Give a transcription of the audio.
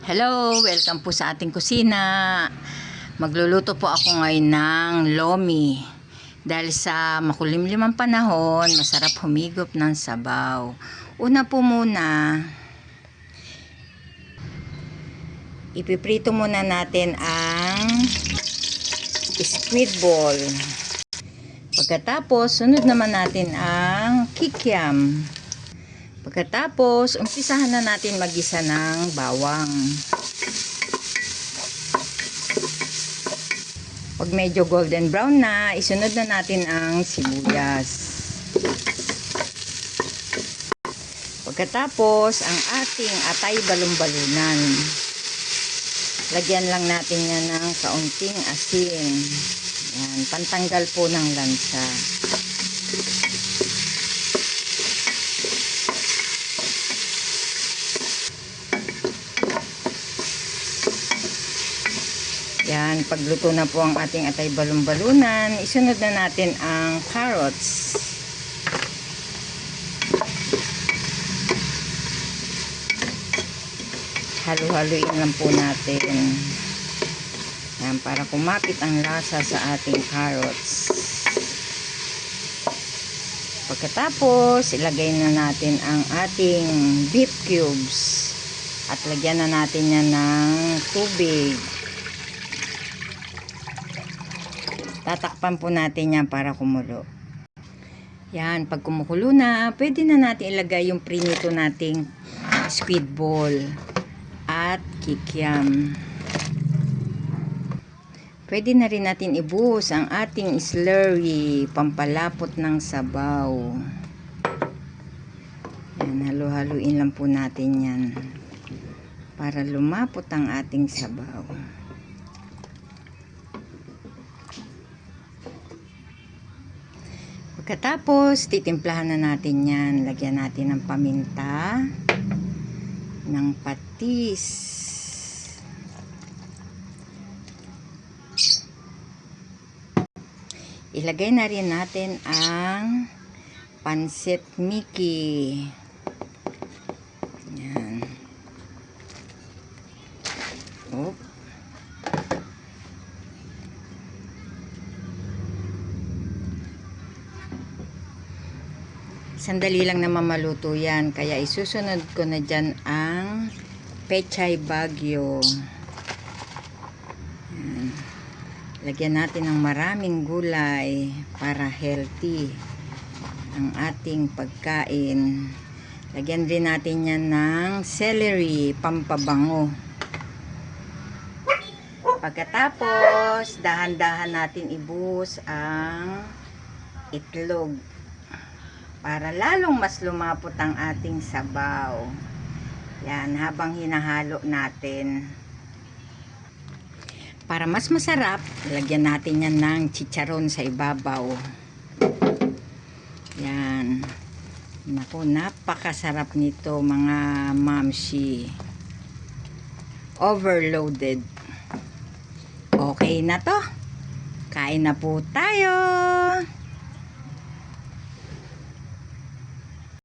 Hello, welcome po sa ating kusina. Magluluto po ako ngayon ng lomi. Dahil sa makulimlimang panahon, masarap humigop ng sabaw. Una po muna, ipiprito muna natin ang squid ball. Pagkatapos, sunod naman natin ang kikiam. Pagkatapos, umpisahan na natin magisa ng bawang. Pag medyo golden brown na, isunod na natin ang sibuyas. Pagkatapos, ang ating atay balon-balunan. Lagyan lang natin yan ng kaunting asin. Yan, pantanggal po ng lansa. Yan, pagluto na po ang ating atay balon-balunan, isunod na natin ang carrots. Halo-haloin lang po natin. Yan, para kumapit ang lasa sa ating carrots. Pagkatapos, ilagay na natin ang ating beef cubes. At lagyan na natin yan ng tubig. Tatakpan po natin yan para kumulo. Yan, pag kumukulo na, pwede na natin ilagay yung prinito nating squid ball at kikiam. Pwede na rin natin ibuhos ang ating slurry, pampalapot ng sabaw. Yan, halo-haluin lang po natin yan para lumapot ang ating sabaw. Pagkatapos, titimplahan na natin yan. Lagyan natin ng paminta, ng patis, ilagay na rin natin ang pansit Mickey. Yan. Oh. Sandali lang naman maluto yan, kaya isusunod ko na dyan ang pechay bagyo. Yan. Lagyan natin ng maraming gulay para healthy ang ating pagkain. Lagyan din natin yan ng celery, pampabango. Pagkatapos, dahan-dahan natin ibuhos ang itlog para lalong mas lumapot ang ating sabaw. Yan, habang hinahalo natin. Para mas masarap, lagyan natin yan ng chicharon sa ibabaw. Yan. Naku, napakasarap nito mga mamshi. Overloaded. Okay na to. Kain na po tayo.